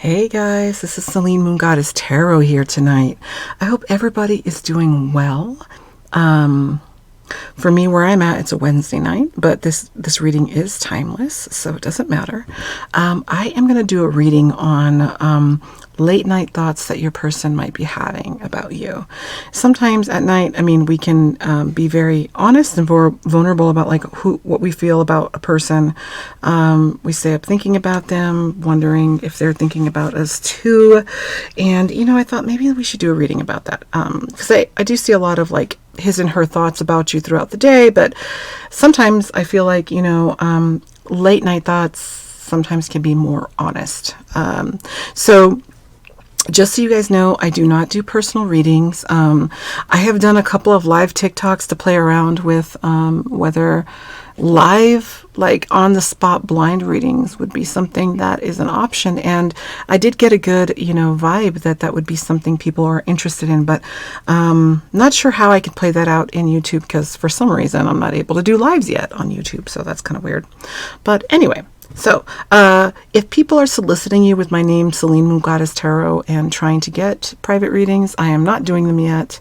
Hey guys, this is Celine Moon Goddess Tarot here tonight. I hope everybody is doing well. For me, where I'm at, it's a Wednesday night, but this reading is timeless, so it doesn't matter. I am going to do a reading on late night thoughts that your person might be having about you. Sometimes at night, we can be very honest and vulnerable about what we feel about a person. We stay up thinking about them, wondering if they're thinking about us too. And I thought maybe we should do a reading about that, because I do see a lot of his and her thoughts about you throughout the day, but sometimes I feel like late night thoughts sometimes can be more honest. So just so you guys know, I do not do personal readings. I have done a couple of live TikToks to play around with whether live, on the spot blind readings would be something that is an option. And I did get a good, vibe that would be something people are interested in, but not sure how I could play that out in YouTube, because for some reason I'm not able to do lives yet on YouTube. So that's kind of weird. But anyway, so if people are soliciting you with my name, Celine Moon Goddess Tarot, and trying to get private readings, I am not doing them yet.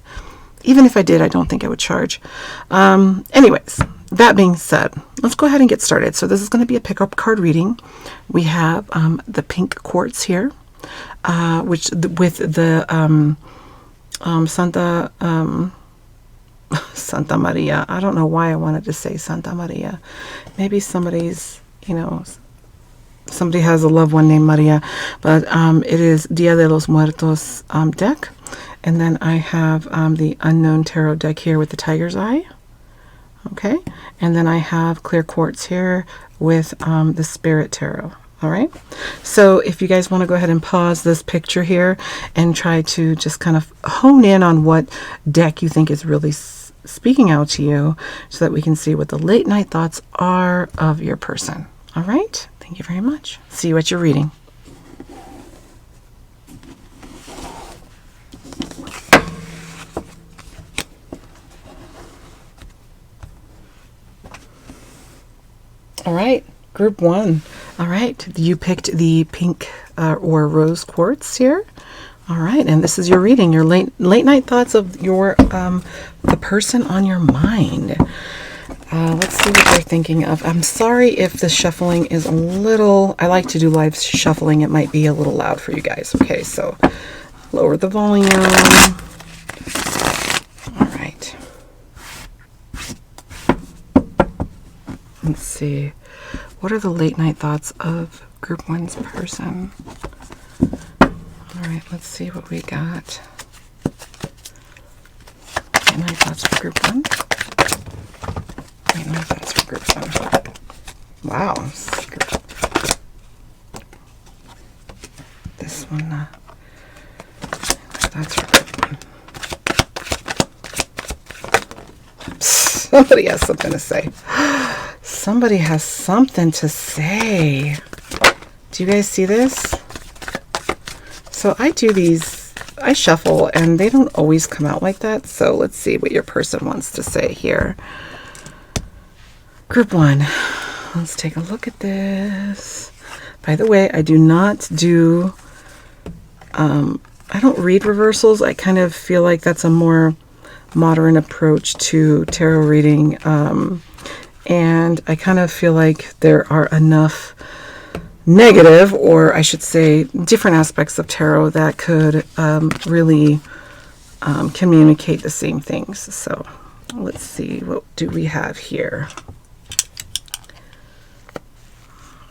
Even if I did, I don't think I would charge. Anyways, that being said, let's go ahead and get started. So this is going to be a pickup card reading. We have the pink quartz here, with the Santa Maria. I don't know why I wanted to say Santa Maria. Maybe somebody's, somebody has a loved one named Maria, but it is Dia de los Muertos deck. And then I have the Unknown Tarot deck here with the tiger's eye. Okay, and then I have clear quartz here with the Spirit Tarot. All right, so if you guys want to go ahead and pause this picture here and try to just kind of hone in on what deck you think is really speaking out to you, so that we can see what the late night thoughts are of your person. All right, thank you very much. See you at your reading. All right, group one. All right, you picked the pink or rose quartz here. All right, and this is your reading, your late night thoughts of your the person on your mind. Let's see what they're thinking of. I'm sorry if the shuffling is a little, I like to do live shuffling. It might be a little loud for you guys. Okay, so lower the volume. All right. Let's see. What are the late night thoughts of group one's person? All right, let's see what we got. Late night thoughts for group one. Late night thoughts for group one. Wow. This one. That's for group one. Somebody has something to say. Somebody has something to say. Do you guys see this? So I do these, I shuffle, and they don't always come out like that. So let's see what your person wants to say here. Group one. Let's take a look at this. By the way, I do not do, I don't read reversals. I kind of feel like that's a more modern approach to tarot reading. And I kind of feel like there are enough negative, or I should say different aspects of tarot that could really communicate the same things. So let's see, what do we have here?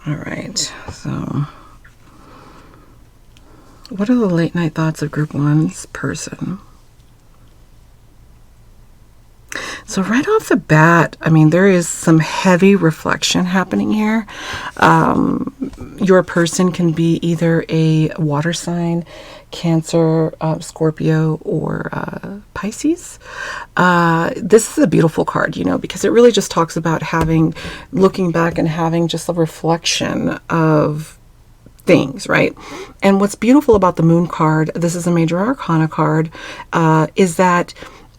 All right, so what are the late night thoughts of group one's person? So right off the bat, there is some heavy reflection happening here. Your person can be either a water sign, Cancer, Scorpio, or Pisces. This is a beautiful card, because it really just talks about looking back and having just a reflection of things, right? And what's beautiful about the Moon card, this is a major arcana card, is that,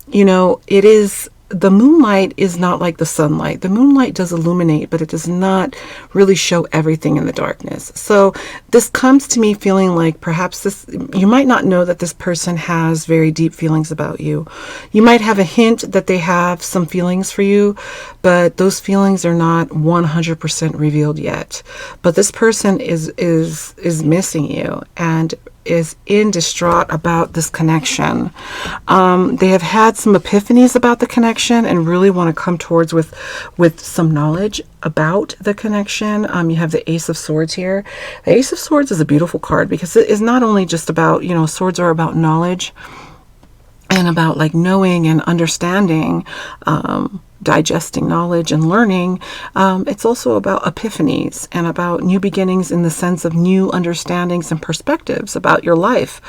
it is the moonlight is not like the sunlight. The moonlight does illuminate, but it does not really show everything in the darkness. So this comes to me feeling like perhaps you might not know that this person has very deep feelings about you. You might have a hint that they have some feelings for you, but those feelings are not 100% revealed yet. But this person is missing you and is in distraught about this connection. They have had some epiphanies about the connection and really want to come towards with some knowledge about the connection. You have the Ace of Swords here. The Ace of Swords is a beautiful card because it is not only just about, swords are about knowledge and about like knowing and understanding, digesting knowledge and learning. It's also about epiphanies and about new beginnings in the sense of new understandings and perspectives about your life.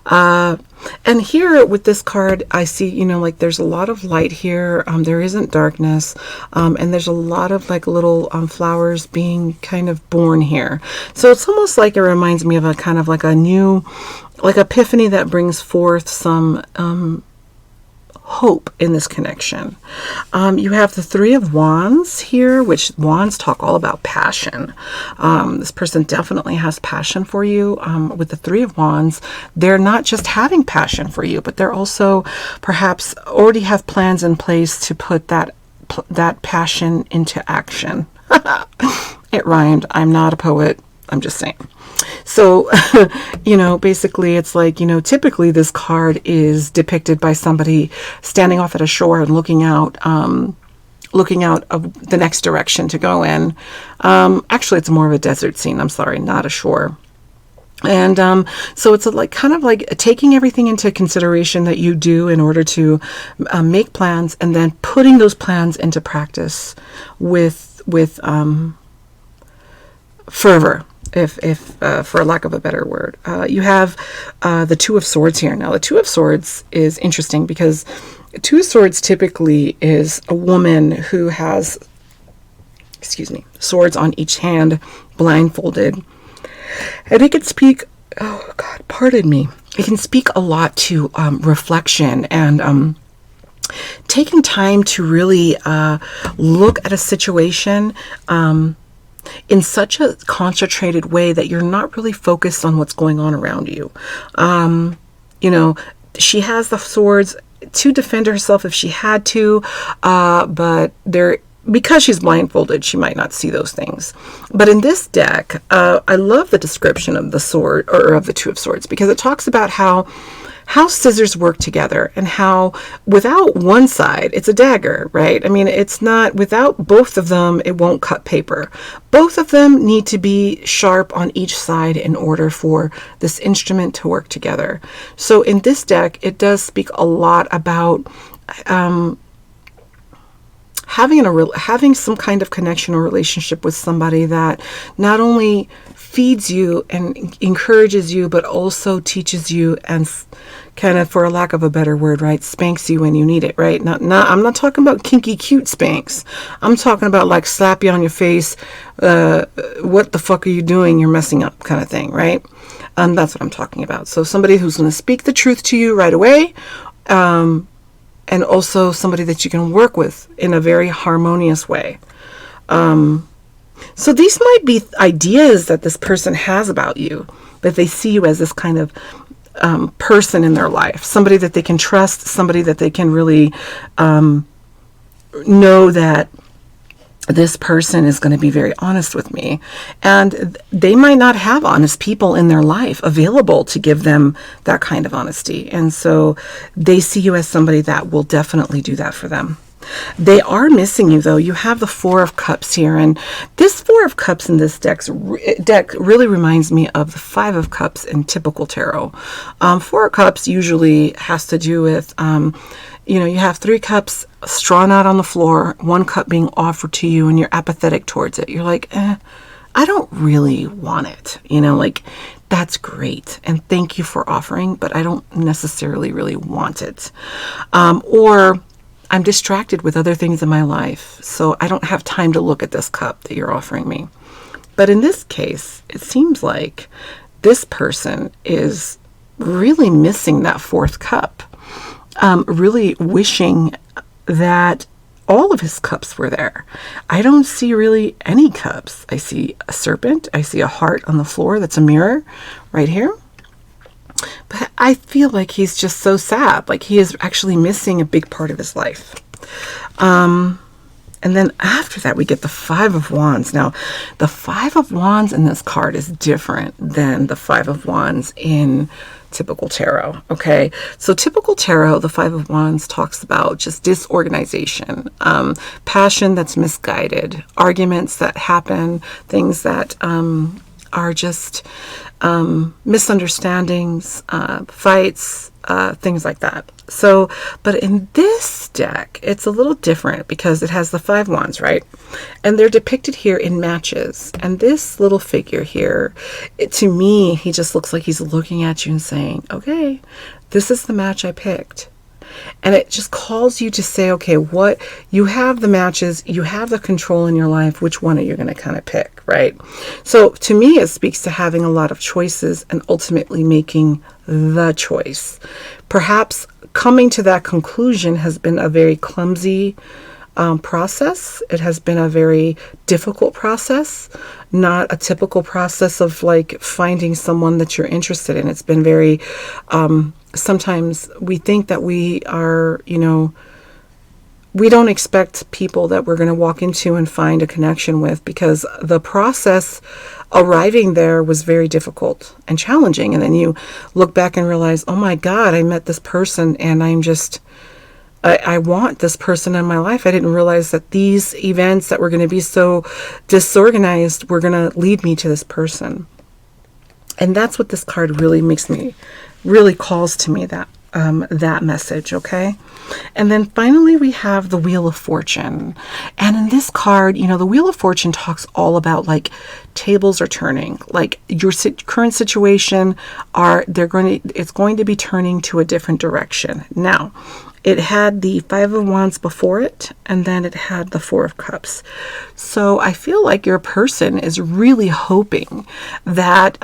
And here with this card, I see, like there's a lot of light here. There isn't darkness. And there's a lot of like little flowers being kind of born here. So it's almost like it reminds me of a kind of like a new, like epiphany that brings forth some hope in this connection. You have the Three of Wands here, which wands talk all about passion. This person definitely has passion for you. With the Three of Wands, they're not just having passion for you, but they're also perhaps already have plans in place to put that passion into action. It rhymed. I'm not a poet. I'm just saying. So, basically it's like, typically this card is depicted by somebody standing off at a shore and looking out of the next direction to go in. Actually, it's more of a desert scene. I'm sorry, not a shore. And so it's like kind of like taking everything into consideration that you do in order to make plans and then putting those plans into practice with fervor. If for lack of a better word. You have the Two of Swords here. Now, the Two of Swords is interesting because Two of Swords typically is a woman who has, swords on each hand, blindfolded. And it can speak, oh God, pardon me. It can speak a lot to reflection and taking time to really look at a situation in such a concentrated way that you're not really focused on what's going on around you. She has the swords to defend herself if she had to, but because she's blindfolded, she might not see those things. But in this deck, I love the description of the sword or of the Two of Swords because it talks about how scissors work together and how without one side, it's a dagger, right? I mean, it's not, without both of them, it won't cut paper. Both of them need to be sharp on each side in order for this instrument to work together. So in this deck, it does speak a lot about having some kind of connection or relationship with somebody that not only feeds you and encourages you, but also teaches you and kind of, for a lack of a better word, right, spanks you when you need it, right? I'm not talking about kinky, cute spanks. I'm talking about like slap you on your face. What the fuck are you doing? You're messing up kind of thing, right? That's what I'm talking about. So somebody who's going to speak the truth to you right away. And also somebody that you can work with in a very harmonious way. So these might be ideas that this person has about you, that they see you as this kind of person in their life, somebody that they can trust, somebody that they can really know that this person is going to be very honest with me. And they might not have honest people in their life available to give them that kind of honesty. And so they see you as somebody that will definitely do that for them. They are missing you, though. You have the Four of Cups here, and this Four of Cups in this deck really reminds me of the Five of Cups in typical tarot. Four of Cups usually has to do with, you have 3 cups strawn out on the floor, 1 cup being offered to you, and you're apathetic towards it. You're like, I don't really want it. That's great, and thank you for offering, but I don't necessarily really want it. Or I'm distracted with other things in my life, so I don't have time to look at this cup that you're offering me. But in this case, it seems like this person is really missing that 4th cup, really wishing that all of his cups were there. I don't see really any cups. I see a serpent. I see a heart on the floor. That's a mirror right here. But I feel like he's just so sad. Like he is actually missing a big part of his life. And then after that, we get the Five of Wands. Now, the Five of Wands in this card is different than the Five of Wands in typical tarot. Okay, so typical tarot, the Five of Wands talks about just disorganization, passion that's misguided, arguments that happen, things that are just misunderstandings, fights, things like that. So, but in this deck, it's a little different because it has the Five Wands, right? And they're depicted here in matches. And this little figure here, to me, he just looks like he's looking at you and saying, okay, this is the match I picked. And it just calls you to say, okay, what you have the matches, you have the control in your life, which one are you going to kind of pick, right? So to me, it speaks to having a lot of choices and ultimately making the choice. Perhaps coming to that conclusion has been a very clumsy process. It has been a very difficult process, not a typical process of like finding someone that you're interested in. It's been very, sometimes we think that we are, you know, we don't expect people that we're going to walk into and find a connection with because the process arriving there was very difficult and challenging. And then you look back and realize, oh my God, I met this person and I'm just, I want this person in my life. I didn't realize that these events that were going to be so disorganized were going to lead me to this person. And that's what this card really makes me, really calls to me, that that message, okay? And then finally we have the Wheel of Fortune. And in this card, you know, the Wheel of Fortune talks all about like tables are turning, like your current situation it's going to be turning to a different direction. Now, it had the Five of Wands before it, and then it had the Four of Cups. So I feel like your person is really hoping that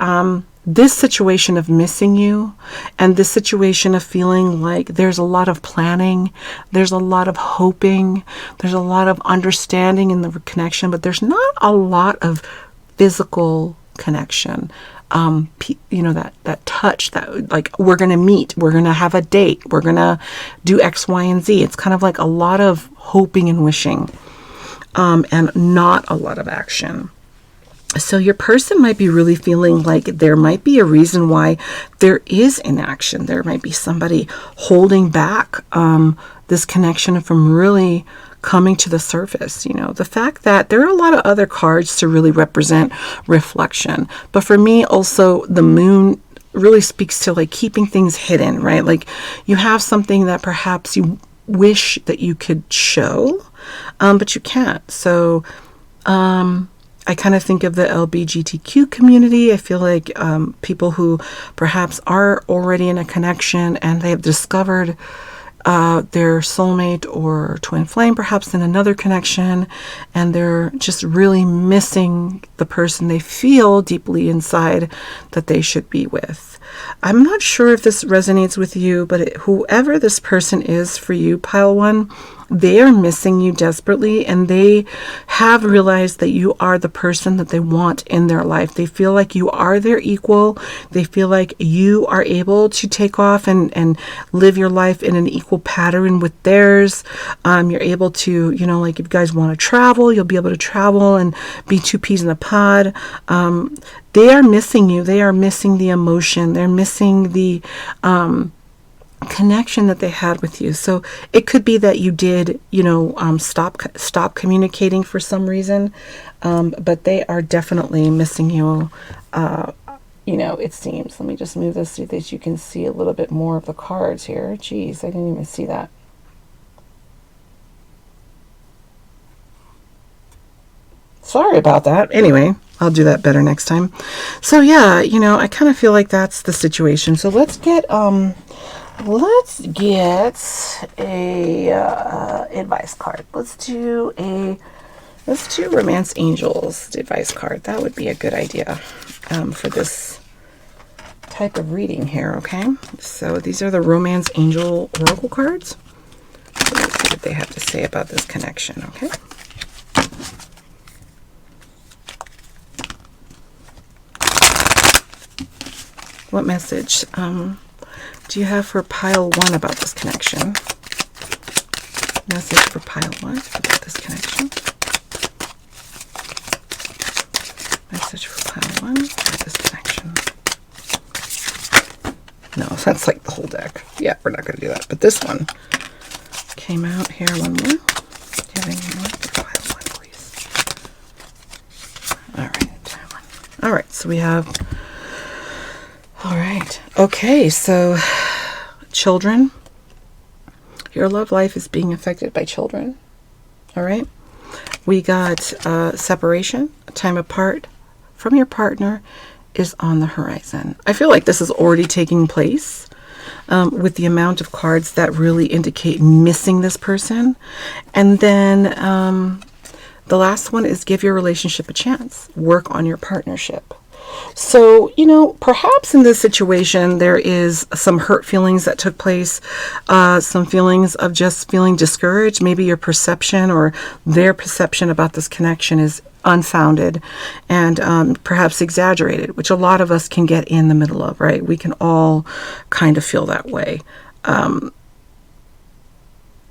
this situation of missing you and this situation of feeling like there's a lot of planning, there's a lot of hoping, there's a lot of understanding in the connection, but there's not a lot of physical connection. You know, that touch, that like we're going to meet, we're going to have a date, we're going to do X, Y, and Z. It's kind of like a lot of hoping and wishing, and not a lot of action. So your person might be really feeling like there might be a reason why there is inaction. There might be somebody holding back this connection from really coming to the surface. You know, the fact that there are a lot of other cards to really represent reflection. But for me, also, the moon really speaks to like keeping things hidden, right? Like you have something that perhaps you wish that you could show, but you can't. So, I kind of think of the LGBTQ community. I feel like people who perhaps are already in a connection and they have discovered their soulmate or twin flame perhaps in another connection, and they're just really missing the person they feel deeply inside that they should be with. I'm not sure if this resonates with you, but whoever this person is for you, Pile 1, they are missing you desperately, and they have realized that you are the person that they want in their life. They feel like you are their equal. They feel like you are able to take off and live your life in an equal pattern with theirs. You're able to, you know, like if you guys want to travel, you'll be able to travel and be two peas in a pod. They are missing you. They are missing the emotion. They're missing the connection that they had with you. So it could be that you did, you know, stop communicating for some reason, but they are definitely missing you. You know, it seems. Let me just move this so that you can see a little bit more of the cards here. Jeez, I didn't even see that. Sorry about that. Anyway, I'll do that better next time. So yeah, you know, I kind of feel like that's the situation. So let's get a advice card. Let's do Romance Angels advice card. That would be a good idea for this type of reading here. Okay, so these are the Romance Angel Oracle cards. So let's get what they have to say about this connection, okay? What message do you have for pile 1 about this connection? Message for pile 1 about this connection. Message for pile 1 about this connection. No, that's like the whole deck. Yeah, we're not going to do that. But this one came out here. One more. Giving more for pile 1, please. All right. All right. So we have. All right. Okay. So children. Your love life is being affected by children. All right. We got separation, time apart from your partner is on the horizon. I feel like this is already taking place with the amount of cards that really indicate missing this person. And then the last one is give your relationship a chance. Work on your partnership. So, you know, perhaps in this situation, there is some hurt feelings that took place, some feelings of just feeling discouraged. Maybe your perception or their perception about this connection is unfounded and perhaps exaggerated, which a lot of us can get in the middle of, right? We can all kind of feel that way.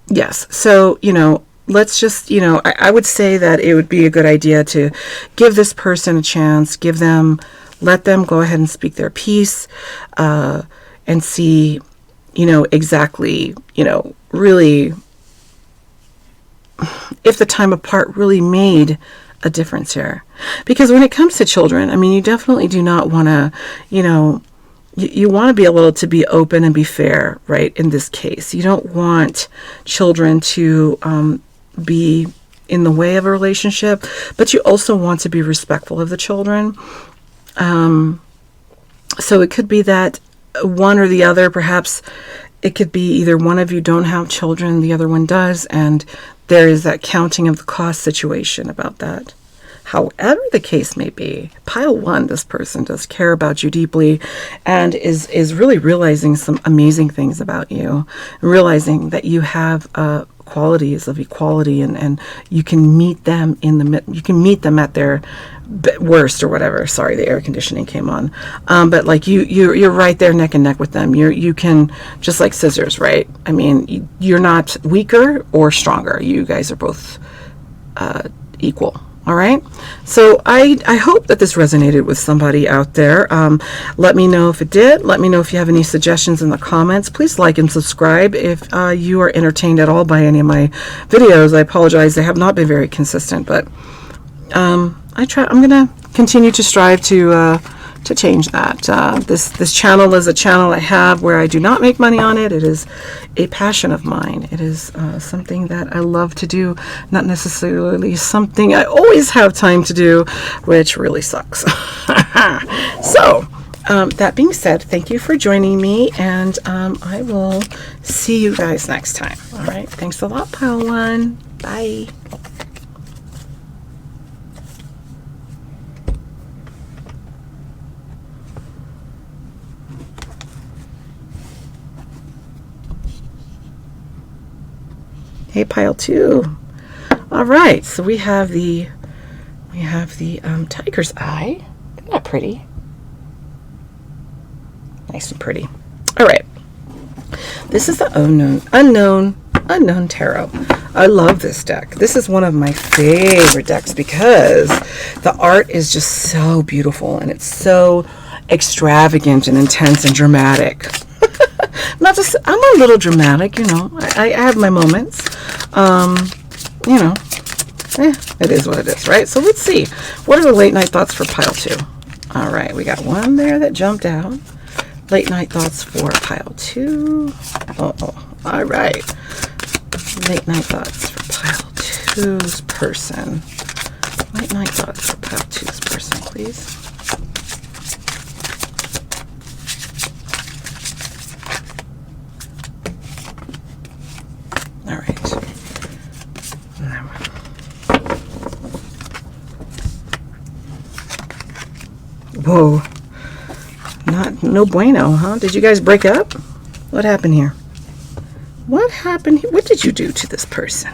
Yes. So, you know, let's just, you know, I would say that it would be a good idea to give this person a chance, let them go ahead and speak their piece, and see, you know, exactly, you know, really, if the time apart really made a difference here. Because when it comes to children, I mean, you definitely do not want to, you know, you want to be able to be open and be fair, right? In this case, you don't want children to be in the way of a relationship, but you also want to be respectful of the children. So it could be that one or the other, perhaps it could be either one of you don't have children, the other one does, and there is that counting of the cost situation about that. However the case may be, pile 1, this person does care about you deeply and is really realizing some amazing things about you, realizing that you have qualities of equality and you can meet them at their worst or whatever. Sorry, the air conditioning came on. But like you're right there neck and neck with them. You can, just like scissors, right? I mean, you're not weaker or stronger. You guys are both equal. All right. So I hope that this resonated with somebody out there. Let me know if it did. Let me know if you have any suggestions in the comments. Please like and subscribe if you are entertained at all by any of my videos. I apologize. They have not been very consistent, but I'm going to continue to strive to change that. This channel is a channel I have where I do not make money on it. It is a passion of mine. It is something that I love to do, not necessarily something I always have time to do, which really sucks. So, that being said, thank you for joining me, and I will see you guys next time. All right. Thanks a lot, Pile 1. Bye. Hey, Pile 2. All right, so we have the tiger's eye. Isn't that pretty? Nice and pretty. All right, this is the unknown tarot. I love this deck. This is one of my favorite decks because the art is just so beautiful and it's so extravagant and intense and dramatic. I'm a little dramatic, you know. I have my moments. You know, it is what it is, right? So let's see. What are the late night thoughts for Pile 2? All right, we got one there that jumped out. Late night thoughts for Pile 2. All right. Late night thoughts for Pile 2's person. Late night thoughts for Pile 2's person, please. All right. Whoa. No bueno, huh? Did you guys break up? What happened here? What happened? What did you do to this person?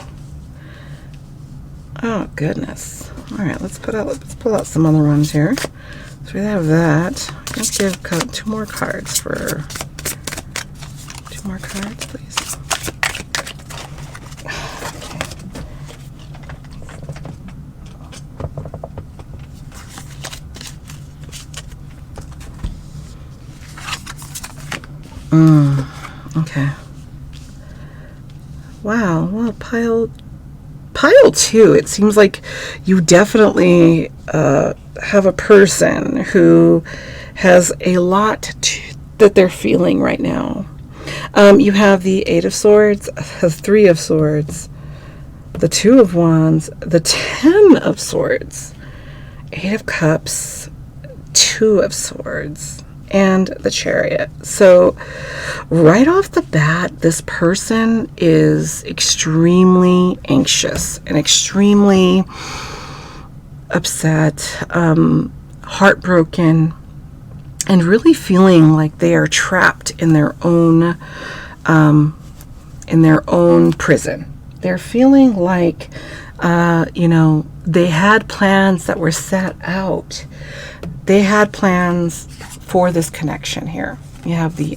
Oh goodness. All right, let's pull out some other ones here. So we have that. Let's give two more cards, please. Okay. Wow. Well, pile two. It seems like you definitely have a person who has a lot that they're feeling right now. You have the Eight of Swords, the Three of Swords, the Two of Wands, the Ten of Swords, Eight of Cups, Two of Swords, and the Chariot. So right off the bat, this person is extremely anxious and extremely upset, heartbroken, and really feeling like they are trapped in their own prison. They're feeling like they had plans that were set out. They had plans for this connection here. You have the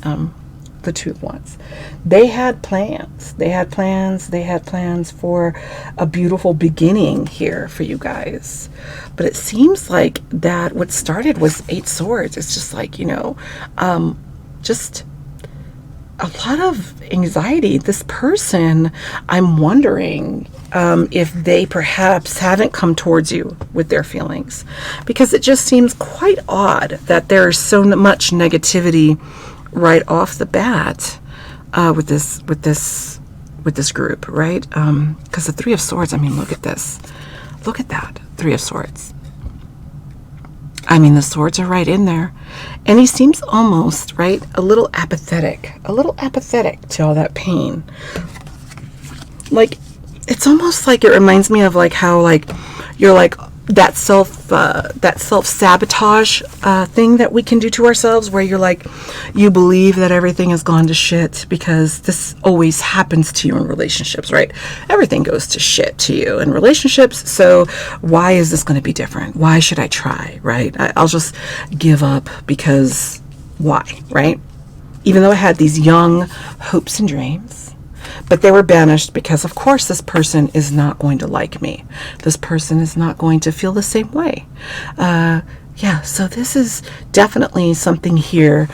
Two of Wands. They had plans. They had plans for a beautiful beginning here for you guys. But it seems like that what started was Eight Swords. It's just like, just a lot of anxiety. This person, I'm wondering if they perhaps haven't come towards you with their feelings, because it just seems quite odd that there's so much negativity right off the bat with this group, right? Because the Three of Swords, I mean, look at this. Look at that. Three of Swords. I mean, the swords are right in there. And he seems almost, right, a little apathetic to all that pain. Like, it's almost like it reminds me of like how like you're like that self-sabotage thing that we can do to ourselves, where you're like, you believe that everything has gone to shit, because this always happens to you in relationships, right? Everything goes to shit to you in relationships, so why is this going to be different? Why should I try, right? I'll just give up, because why, right? Even though I had these young hopes and dreams, but they were banished because, of course, this person is not going to like me. This person is not going to feel the same way. Yeah, so this is definitely something here.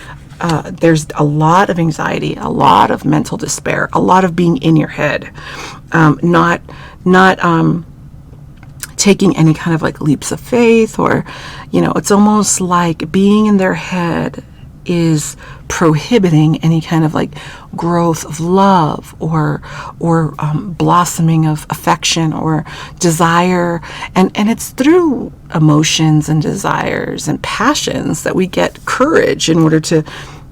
There's a lot of anxiety, a lot of mental despair, a lot of being in your head, not taking any kind of like leaps of faith, or, it's almost like being in their head is prohibiting any kind of like growth of love or blossoming of affection or desire, and it's through emotions and desires and passions that we get courage in order to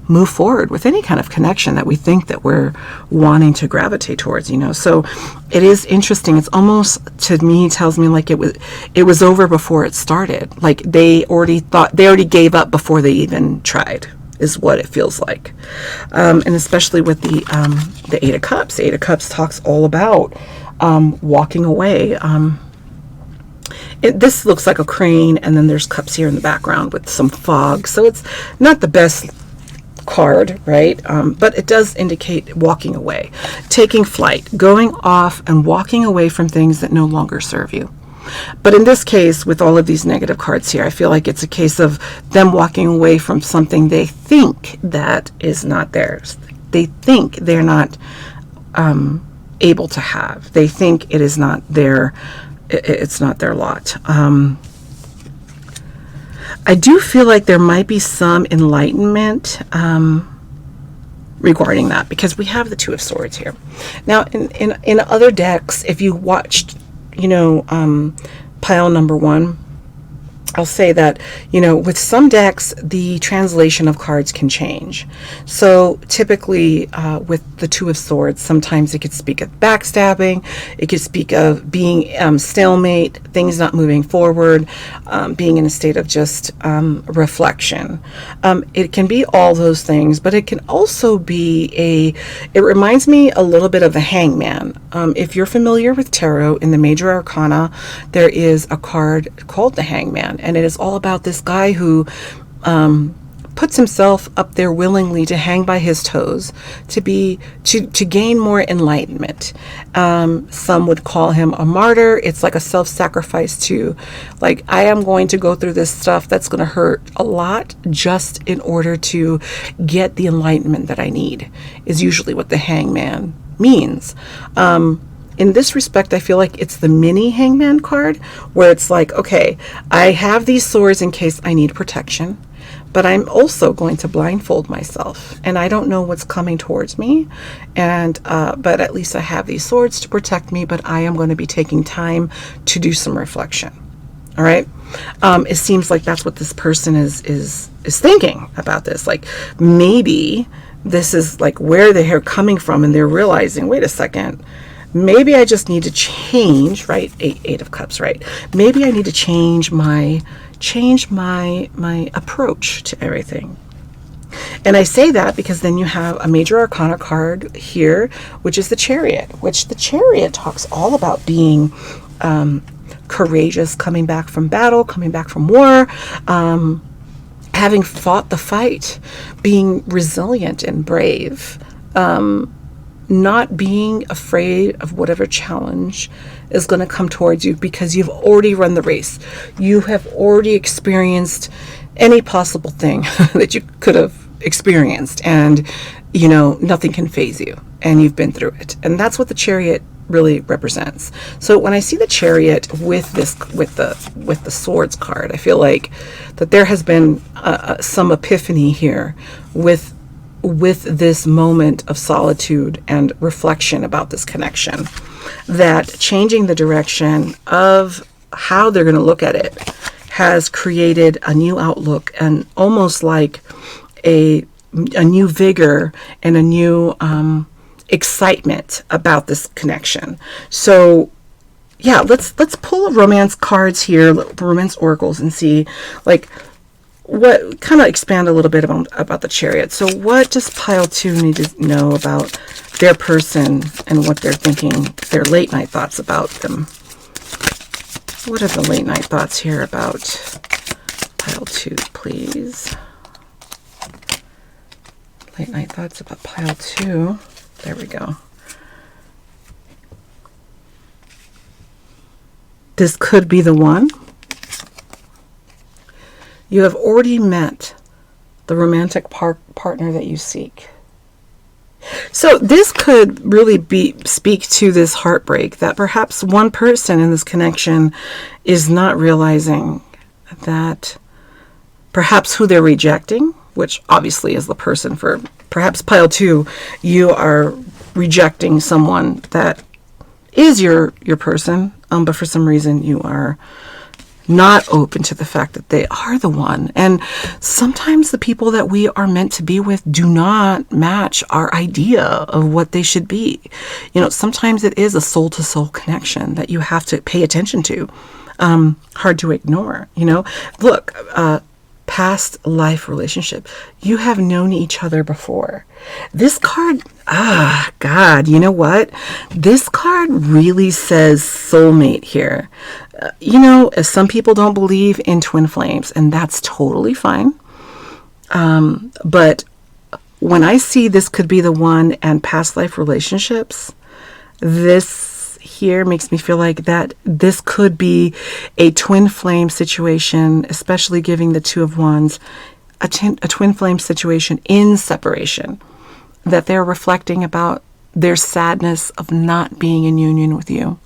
move forward with any kind of connection that we think that we're wanting to gravitate towards, so it is interesting. It's almost, to me, tells me like it was over before it started. Like they already gave up before they even tried, is what it feels like. And especially with the Eight of Cups. The Eight of Cups talks all about walking away. This looks like a crane, and then there's cups here in the background with some fog. So it's not the best card, right? But it does indicate walking away, taking flight, going off and walking away from things that no longer serve you. But in this case, with all of these negative cards here, I feel like it's a case of them walking away from something they think that is not theirs. They think they're not able to have. They think it is not their, it's not their lot. I do feel like there might be some enlightenment regarding that, because we have the Two of Swords here. Now, in other decks, if you watched, pile number one, I'll say that, with some decks, the translation of cards can change. So typically, with the Two of Swords, sometimes it could speak of backstabbing, it could speak of being stalemate, things not moving forward, being in a state of just reflection. It can be all those things, but it can also be it reminds me a little bit of the Hangman. If you're familiar with tarot, in the major arcana, there is a card called the Hangman. And it is all about this guy who puts himself up there willingly to hang by his toes, to gain more enlightenment. Some would call him a martyr. It's like a self-sacrifice too. Like, I am going to go through this stuff that's going to hurt a lot just in order to get the enlightenment that I need, is usually what the Hangman means. In this respect, I feel like it's the mini Hangman card, where it's like, okay, I have these swords in case I need protection, but I'm also going to blindfold myself, and I don't know what's coming towards me, and but at least I have these swords to protect me, but I am going to be taking time to do some reflection. All right. It seems like that's what this person is thinking about this. Like, maybe this is like where they're coming from, and they're realizing, wait a second, maybe I just need to change, right? Eight of Cups, right? Maybe I need to change my approach to everything. And I say that because then you have a major arcana card here, which is the Chariot, which the Chariot talks all about being courageous, coming back from battle, coming back from war, having fought the fight, being resilient and brave, not being afraid of whatever challenge is going to come towards you, because you've already run the race. You have already experienced any possible thing that you could have experienced, and nothing can faze you, and you've been through it. And that's what the Chariot really represents. So when I see the Chariot with the Swords card, I feel like that there has been some epiphany here with this moment of solitude and reflection about this connection, that changing the direction of how they're going to look at it has created a new outlook, and almost like a new vigor and a new excitement about this connection. So yeah, let's pull romance cards here, romance oracles, and see, like, what kind of expand a little bit about the Chariot. So what does pile 2 need to know about their person and what they're thinking, their late night thoughts about them? What are the late night thoughts here about pile 2, please? Late night thoughts about pile 2. There we go. This could be the one. You have already met the romantic partner that you seek. So this could really speak to this heartbreak, that perhaps one person in this connection is not realizing that perhaps who they're rejecting, which obviously is the person for perhaps pile 2, you are rejecting someone that is your person, but for some reason you are not open to the fact that they are the one. And sometimes the people that we are meant to be with do not match our idea of what they should be. Sometimes it is a soul-to-soul connection that you have to pay attention to. Hard to ignore. Look, past life relationship, you have known each other before. This card, God, you know what? This card really says soulmate here. Some people don't believe in twin flames, and that's totally fine. But when I see this could be the one and past life relationships, this here makes me feel like that this could be a twin flame situation, especially giving the Two of Wands, a twin flame situation in separation, that they're reflecting about their sadness of not being in union with you.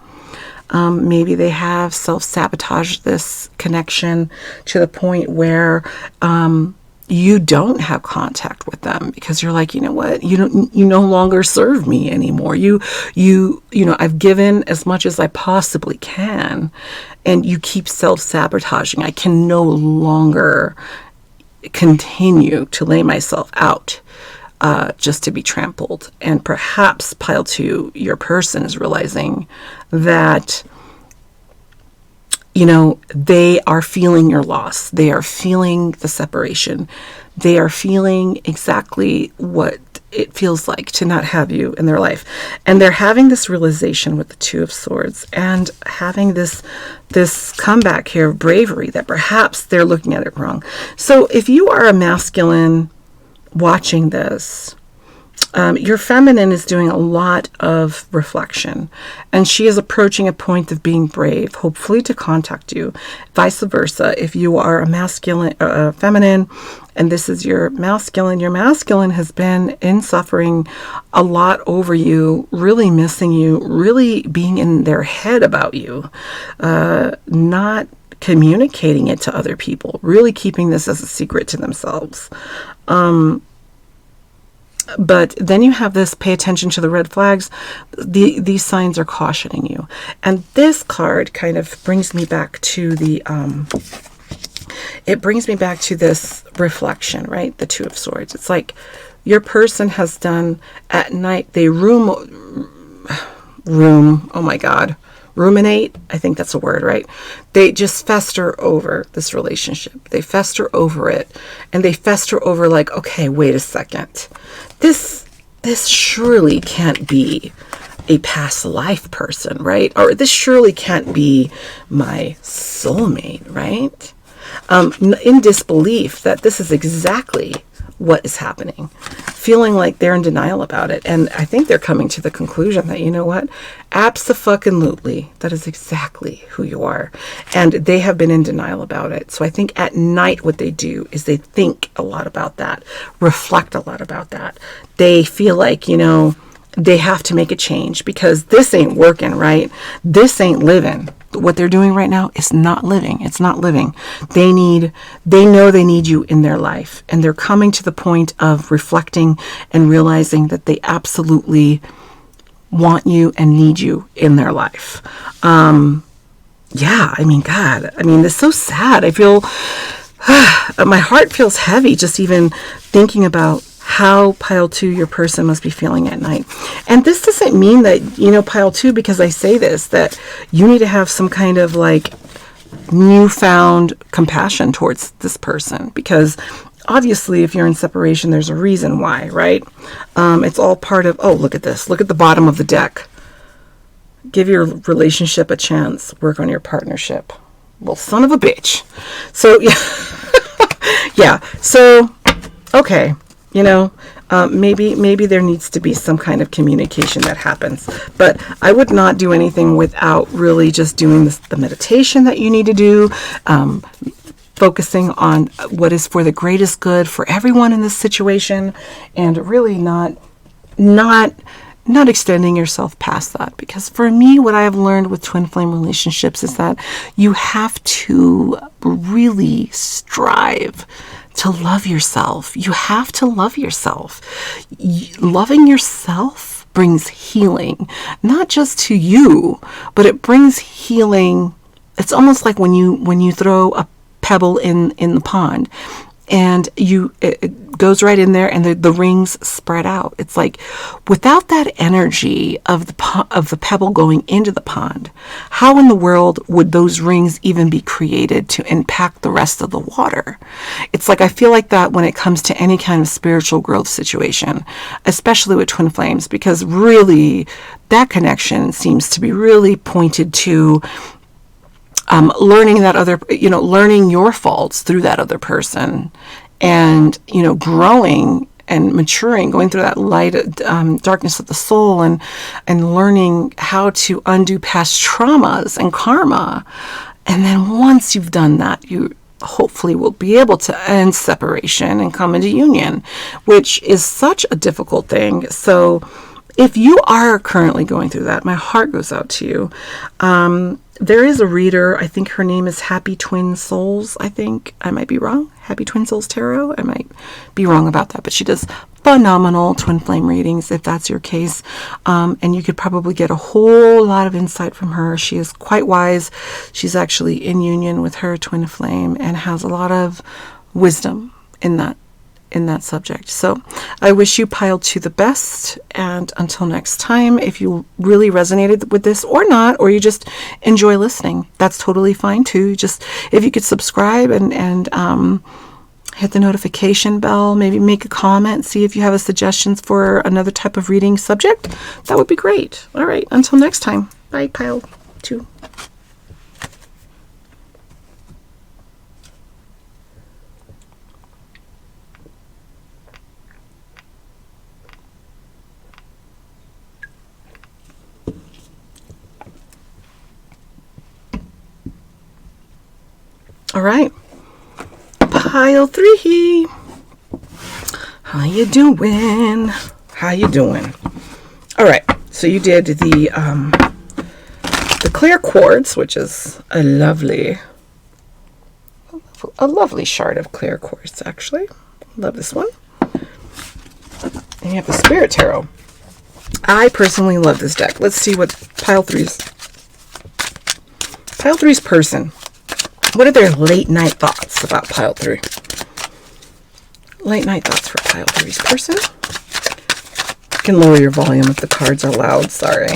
Maybe they have self-sabotaged this connection to the point where you don't have contact with them because you're like, you know what, you no longer serve me anymore. You know, I've given as much as I possibly can, and you keep self-sabotaging. I can no longer continue to lay myself out just to be trampled. And perhaps pile 2, your person is realizing that, you know, they are feeling your loss. They are feeling the separation. They are feeling exactly what it feels like to not have you in their life. And they're having this realization with the 2 of Swords and having this comeback here of bravery that perhaps they're looking at it wrong. So if you are a masculine watching this, your feminine is doing a lot of reflection, and she is approaching a point of being brave, hopefully to contact you. Vice versa, if you are a masculine, feminine, and this is your masculine has been in suffering a lot over you, really missing you, really being in their head about you, not communicating it to other people, really keeping this as a secret to themselves. But then you have this, pay attention to the red flags. These signs are cautioning you. And this card kind of brings me back to it brings me back to this reflection, right? The 2 of Swords. It's like your person has done at night, they oh my God, ruminate. I think that's a word, right? They just fester over this relationship. They fester over it, and they fester over like, okay, wait a second. This surely can't be a past life person, right? Or this surely can't be my soulmate, right? In disbelief that this is exactly what is happening, feeling like they're in denial about it. And I think they're coming to the conclusion that, you know what, abso-fucking-lutely, that is exactly who you are. And they have been in denial about it. So I think at night what they do is they think a lot about that, reflect a lot about that. They feel like, you know, they have to make a change because this ain't working, right? This ain't living. What they're doing right now is not living. It's not living. They know they need you in their life, and they're coming to the point of reflecting and realizing that they absolutely want you and need you in their life. Yeah, I mean, God, I mean, it's so sad. I feel, my heart feels heavy just even thinking about how pile 2 your person must be feeling at night. And this doesn't mean that, you know, pile 2, because I say this, that you need to have some kind of like newfound compassion towards this person, because obviously if you're in separation, there's a reason why, right? It's all part of, oh, look at this. Look at the bottom of the deck. Give your relationship a chance. Work on your partnership. Well, son of a bitch. So, yeah. Yeah. So, okay. You know, maybe there needs to be some kind of communication that happens. But I would not do anything without really just doing the meditation that you need to do, focusing on what is for the greatest good for everyone in this situation, and really not extending yourself past that. Because for me, what I have learned with twin flame relationships is that you have to really strive to love yourself. You have to love yourself. Loving yourself brings healing, not just to you, but it brings healing. It's almost like when you throw a pebble in the pond, and it goes right in there, and the rings spread out. It's like, without that energy of the pebble going into the pond, how in the world would those rings even be created to impact the rest of the water? It's like, I feel like that when it comes to any kind of spiritual growth situation, especially with twin flames, because really that connection seems to be really pointed to learning learning your faults through that other person, and, you know, growing and maturing, going through that light, darkness of the soul, and learning how to undo past traumas and karma. And then once you've done that, you hopefully will be able to end separation and come into union, which is such a difficult thing. So if you are currently going through that, my heart goes out to you. There is a reader, I think her name is Happy Twin Souls, I think. I might be wrong. Happy Twin Souls Tarot. I might be wrong about that, but she does phenomenal twin flame readings if that's your case. And you could probably get a whole lot of insight from her. She is quite wise. She's actually in union with her twin flame and has a lot of wisdom in that subject. So I wish you pile 2 the best, and until next time, if you really resonated with this or not, or you just enjoy listening, that's totally fine too. Just if you could subscribe and hit the notification bell, maybe make a comment, see if you have suggestions for another type of reading subject, that would be great. All right, until next time, bye, pile 2. All right, pile 3. How you doing? How you doing? All right, so you did the clear quartz, which is a lovely shard of clear quartz. Actually, love this one. And you have the Spirit Tarot. I personally love this deck. Let's see what pile 3's person. What are their late night thoughts about pile 3? Late night thoughts for pile 3's person. You can lower your volume if the cards are loud. Sorry.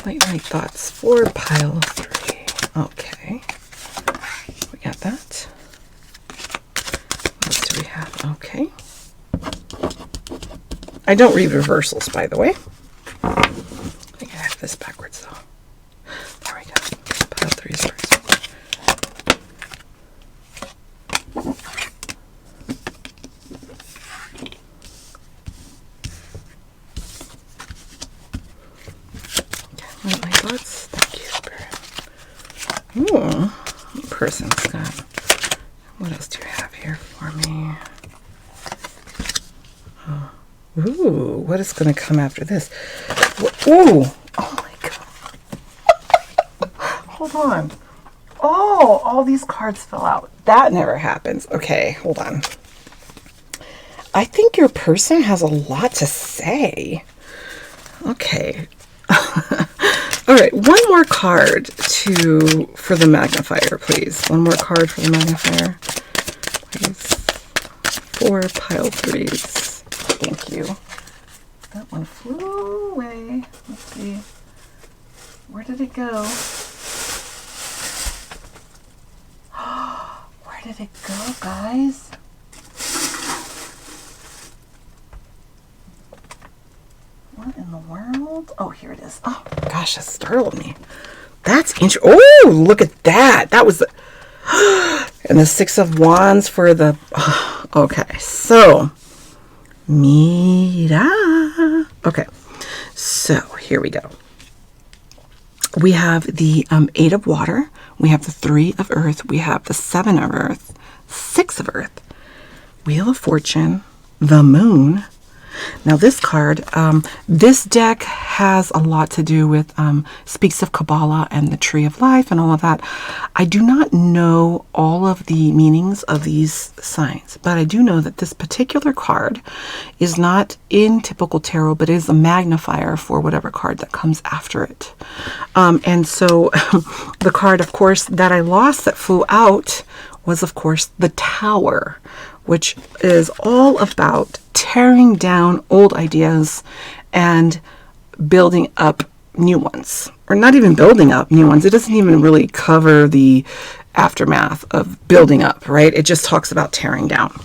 Late night thoughts for pile 3. Okay. We got that. What else do we have? Okay. I don't read reversals, by the way. I think I have this backwards, though. There we go. Pile 3's person. Okay, my thoughts. Thank you, Spirit. Ooh, person's got. What else do you have here for me? Oh. Ooh, what is going to come after this? Ooh, oh my God. Hold on. Oh, all these cards fell out. That never happens. Okay, hold on. I think your person has a lot to say. Okay. All right, one more card for the magnifier, please. One more card for the magnifier, please. 4 pile 3's. Thank you. That one flew away. Let's see. Where did it go? Where did it go, guys? What in the world? Oh, here it is. Oh, gosh, that startled me. That's interesting. Oh, look at that. That was the... And the 6 of Wands for the... Okay, so... Mira. Okay, so here we go. We have the 8 of Water. We have the 3 of Earth. We have the 7 of Earth. 6 of Earth. Wheel of Fortune. The Moon. Now this card, this deck has a lot to do with, speaks of Kabbalah and the Tree of Life and all of that. I do not know all of the meanings of these signs, but I do know that this particular card is not in typical tarot, but is a magnifier for whatever card that comes after it. And so the card, of course, that I lost that flew out was, of course, the Tower, which is all about tearing down old ideas and building up new ones. Or not even building up new ones. It doesn't even really cover the aftermath of building up, right? It just talks about tearing down.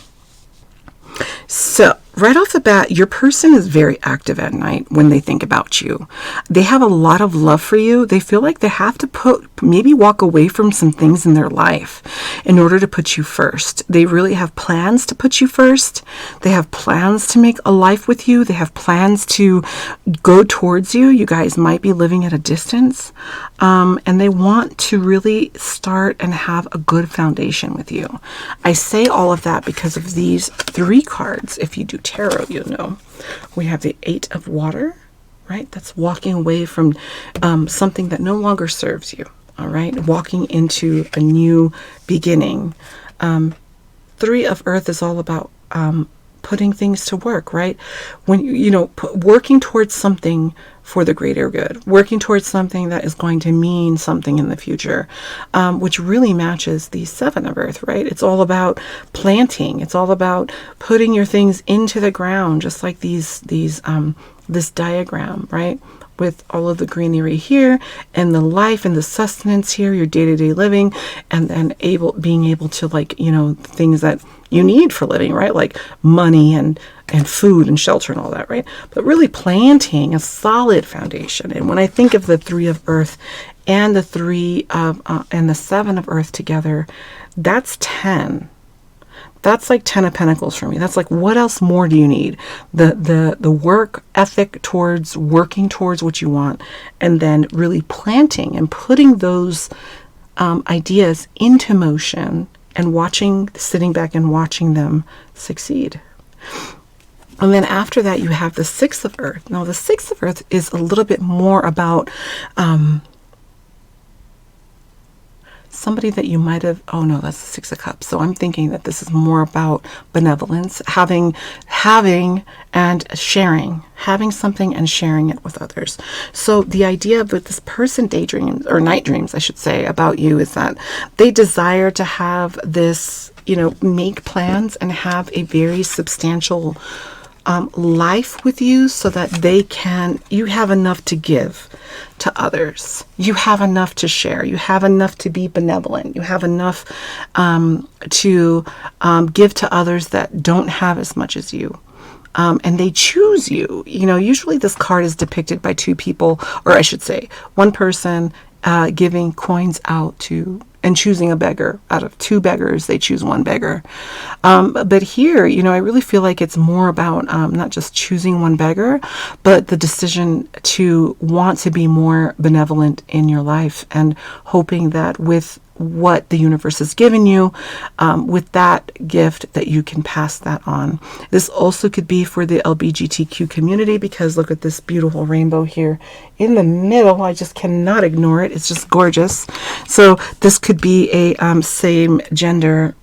So, right off the bat, your person is very active at night when they think about you. They have a lot of love for you. They feel like they have to maybe walk away from some things in their life in order to put you first. They really have plans to put you first. They have plans to make a life with you. They have plans to go towards you. You guys might be living at a distance. And they want to really start and have a good foundation with you. I say all of that because of these 3 cards. If you do tarot, you know. We have the 8 of Water, right? That's walking away from something that no longer serves you, all right? Walking into a new beginning. Three of Earth is all about putting things to work, right? When working towards something for the greater good, working towards something that is going to mean something in the future, which really matches the Seven of Earth, right? It's all about planting. It's all about putting your things into the ground, just like this diagram, right? With all of the greenery here and the life and the sustenance here, your day-to-day living, and then being able to, like, things that you need for living, right? Like money and food and shelter and all that, right? But really planting a solid foundation. And when I think of the Three of Earth and the Three of and the Seven of Earth together, that's 10. That's like 10 of Pentacles for me. That's like, what else more do you need? The work ethic towards working towards what you want, and then really planting and putting those ideas into motion and sitting back and watching them succeed. And then after that, you have the Six of Earth. Now, the Six of Earth is a little bit more about somebody that you might have, oh no, that's the Six of Cups. So I'm thinking that this is more about benevolence, having and sharing, having something and sharing it with others. So the idea of this person daydreams, or night dreams, I should say, about you is that they desire to have this, make plans and have a very substantial life with you, so that you have enough to give to others. You have enough to share. You have enough to be benevolent. You have enough to give to others that don't have as much as you. And they choose you. Usually this card is depicted by two people, or I should say, one person giving coins out to and choosing a beggar. Out of two beggars, they choose one beggar. But here, I really feel like it's more about not just choosing one beggar, but the decision to want to be more benevolent in your life, and hoping that with what the universe has given you, with that gift, that you can pass that on. This also could be for the LGBTQ community, because look at this beautiful rainbow here in the middle. I just cannot ignore it. It's just gorgeous. So this could be a same gender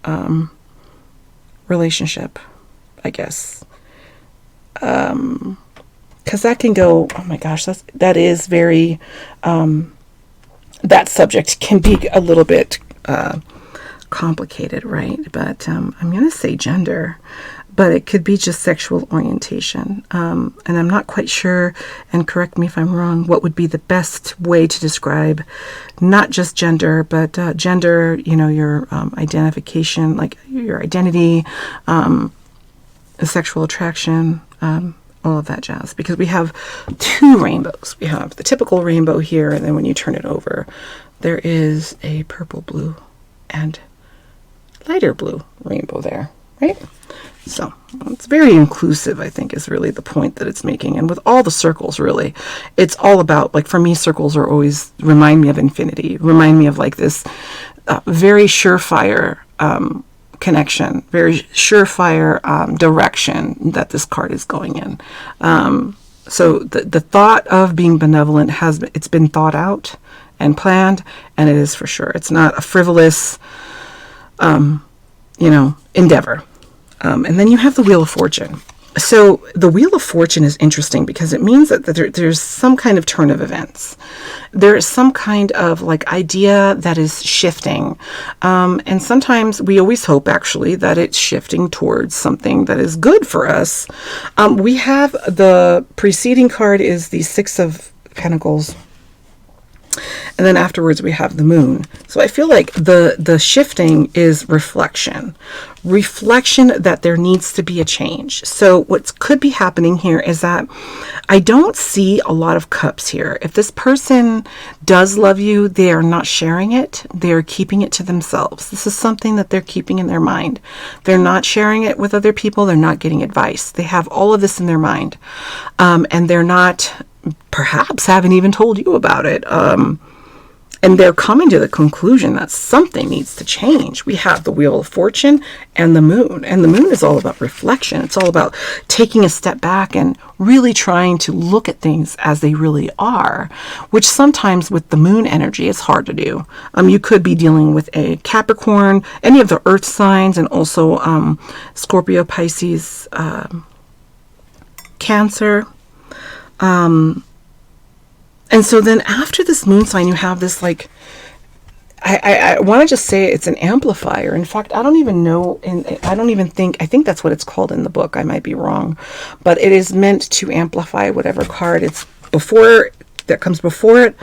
relationship, I guess. Because that can go, oh my gosh, that is very that subject can be a little bit complicated, right? But I'm going to say gender, but it could be just sexual orientation. And I'm not quite sure, and correct me if I'm wrong, what would be the best way to describe not just gender, but gender, your identification, like your identity, sexual attraction, all of that jazz, because we have two rainbows. We have the typical rainbow here, and then when you turn it over, there is a purple, blue, and lighter blue rainbow there, right? So it's very inclusive, I think, is really the point that it's making. And with all the circles, really, it's all about, like, for me, circles are always remind me of infinity, remind me of like this very surefire connection, very surefire direction that this card is going in. So the thought of being benevolent it's been thought out and planned, and it is for sure. It's not a frivolous, endeavor. And then you have the Wheel of Fortune. So the Wheel of Fortune is interesting because it means that there's some kind of turn of events. There is some kind of like idea that is shifting. And sometimes we always hope actually that it's shifting towards something that is good for us. We have the preceding card is the Six of Pentacles. And then afterwards we have the Moon. So I feel like the shifting is reflection that there needs to be a change. So what could be happening here is that I don't see a lot of cups here. If this person does love you, they are not sharing it. They're keeping it to themselves. This is something that they're keeping in their mind. They're not sharing it with other people. They're not getting advice. They have all of this in their mind. And they're not, perhaps haven't even told you about it. And they're coming to the conclusion that something needs to change. We have the Wheel of Fortune and the Moon. And the Moon is all about reflection. It's all about taking a step back and really trying to look at things as they really are, which sometimes with the Moon energy is hard to do. You could be dealing with a Capricorn, any of the Earth signs, and also Scorpio, Pisces, Cancer. And so then after this moon sign, you have this, like, I want to just say it's an amplifier. In fact, I don't even know, I think that's what it's called in the book. I might be wrong, but it is meant to amplify whatever card it's before, that comes before it,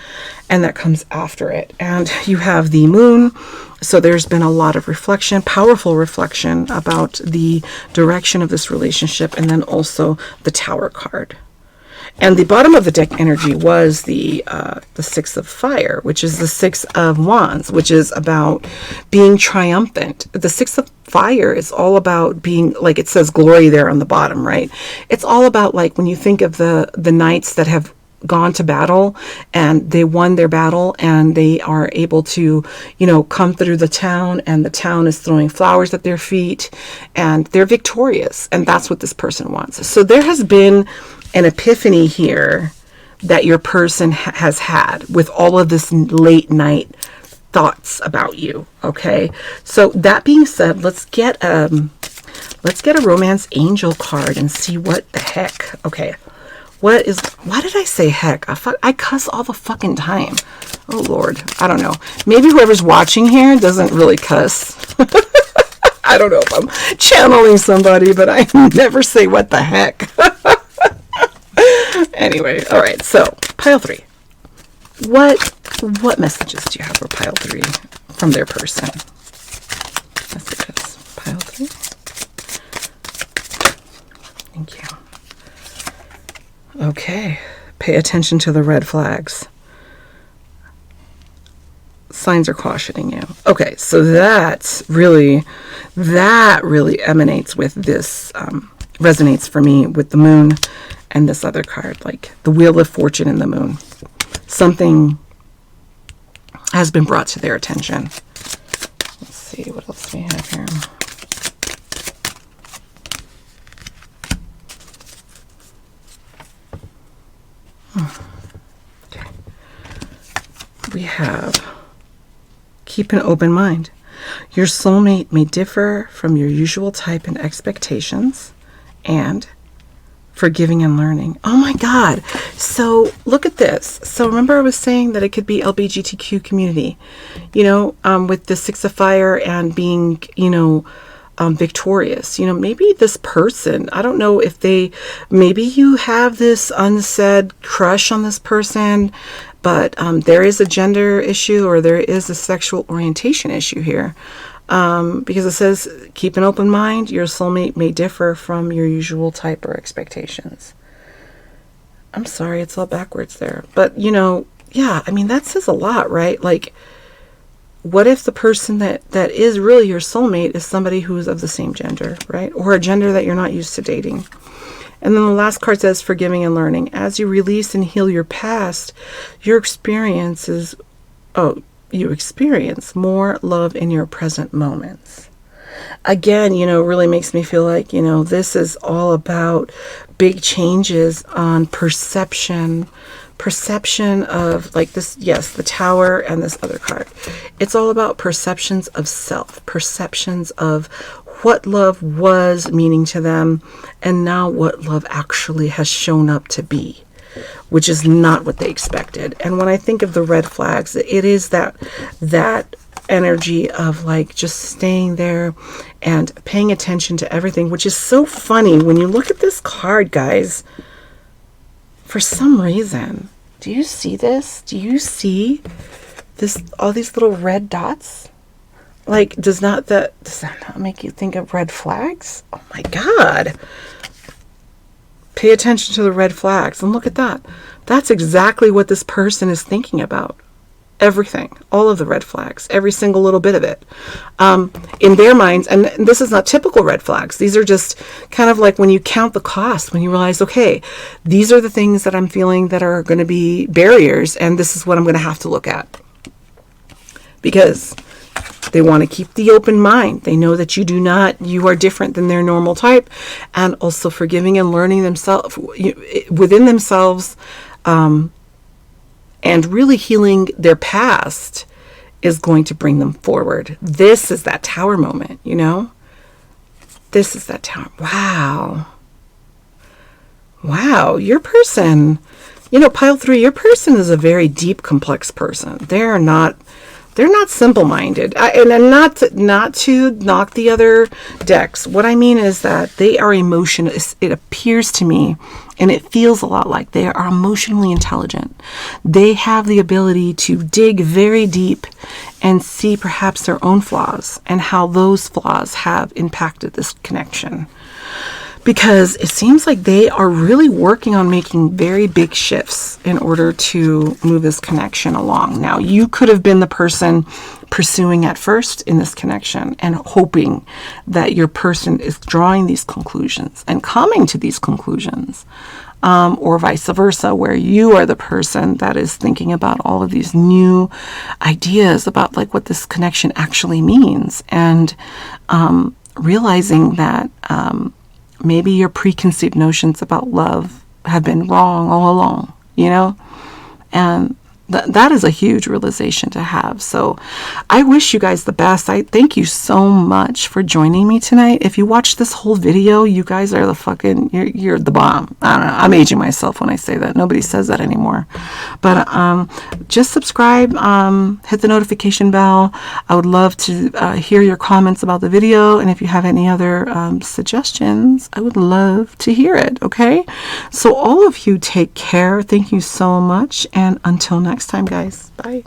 and that comes after it. And you have the moon. So there's been a lot of reflection, powerful reflection about the direction of this relationship, and then also the Tower card. And the bottom of the deck energy was the Six of Fire, which is the Six of Wands, which is about being triumphant. The Six of Fire is all about being, like it says glory there on the bottom, right? It's all about, like, when you think of the knights that have gone to battle and they won their battle and they are able to, come through the town, and the town is throwing flowers at their feet and they're victorious. And that's what this person wants. So there has been an epiphany here that your person has had with all of this late night thoughts about you. Okay. So that being said, let's get a romance angel card and see what the heck. Okay. Why did I say heck? I cuss all the fucking time. Oh Lord. I don't know. Maybe whoever's watching here doesn't really cuss. I don't know if I'm channeling somebody, but I never say what the heck. Anyway, all right, so pile 3. What messages do you have for pile 3 from their person? Messages, pile 3. Thank you. Okay, pay attention to the red flags. Signs are cautioning you. Okay, so that really emanates with this, resonates for me with the moon and this other card, like the Wheel of Fortune and the Moon. Something has been brought to their attention. Let's see, what else do we have here? Okay. We have keep an open mind. Your soulmate may differ from your usual type and expectations, and forgiving and learning. Oh my God. So look at this. So remember I was saying that it could be LGBTQ community, with the Six of Fire and being, victorious. Maybe this person, I don't know if maybe you have this unsaid crush on this person, but there is a gender issue or there is a sexual orientation issue here. Because it says, keep an open mind. Your soulmate may differ from your usual type or expectations. I'm sorry, it's all backwards there. But, yeah, I mean, that says a lot, right? Like, what if the person that is really your soulmate is somebody who is of the same gender, right? Or a gender that you're not used to dating. And then the last card says, forgiving and learning. As you release and heal your past, you experience more love in your present moments. Again, really makes me feel like, this is all about big changes on perception of, like, this, yes, the Tower and this other card. It's all about perceptions of self, perceptions of what love was meaning to them, and now what love actually has shown up to be, which is not what they expected. And when I think of the red flags, it is that energy of, like, just staying there and paying attention to everything, which is so funny when you look at this card, guys. For some reason, do you see this? Do you see this? All these little red dots? Like, does that not make you think of red flags? Oh my God. Pay attention to the red flags and look at that. That's exactly what this person is thinking about. Everything, all of the red flags, every single little bit of it. In their minds, and this is not typical red flags. These are just kind of like when you count the cost, when you realize, okay, these are the things that I'm feeling that are going to be barriers, and this is what I'm going to have to look at. because they want to keep the open mind. They know that you are different than their normal type, and also forgiving and learning themselves within themselves, and really healing their past is going to bring them forward. This is that Tower moment, you know? This is that Tower. Wow. Wow, your person, pile 3, your person is a very deep, complex person. They're not simple-minded. And not to knock the other decks. What I mean is that they are emotional. It appears to me, and it feels a lot like they are emotionally intelligent. They have the ability to dig very deep and see perhaps their own flaws and how those flaws have impacted this connection. Because it seems like they are really working on making very big shifts in order to move this connection along. Now, you could have been the person pursuing at first in this connection and hoping that your person is drawing these conclusions and coming to these conclusions, or vice versa, where you are the person that is thinking about all of these new ideas about like what this connection actually means, and realizing that maybe your preconceived notions about love have been wrong all along, and that is a huge realization to have. So I wish you guys the best. I thank you so much for joining me tonight. If you watch this whole video, you guys are you're the bomb. I don't know. I'm aging myself when I say that. Nobody says that anymore. But just subscribe, hit the notification bell. I would love to hear your comments about the video. And if you have any other suggestions, I would love to hear it. Okay? So all of you take care. Thank you so much. And until next time, guys. Bye.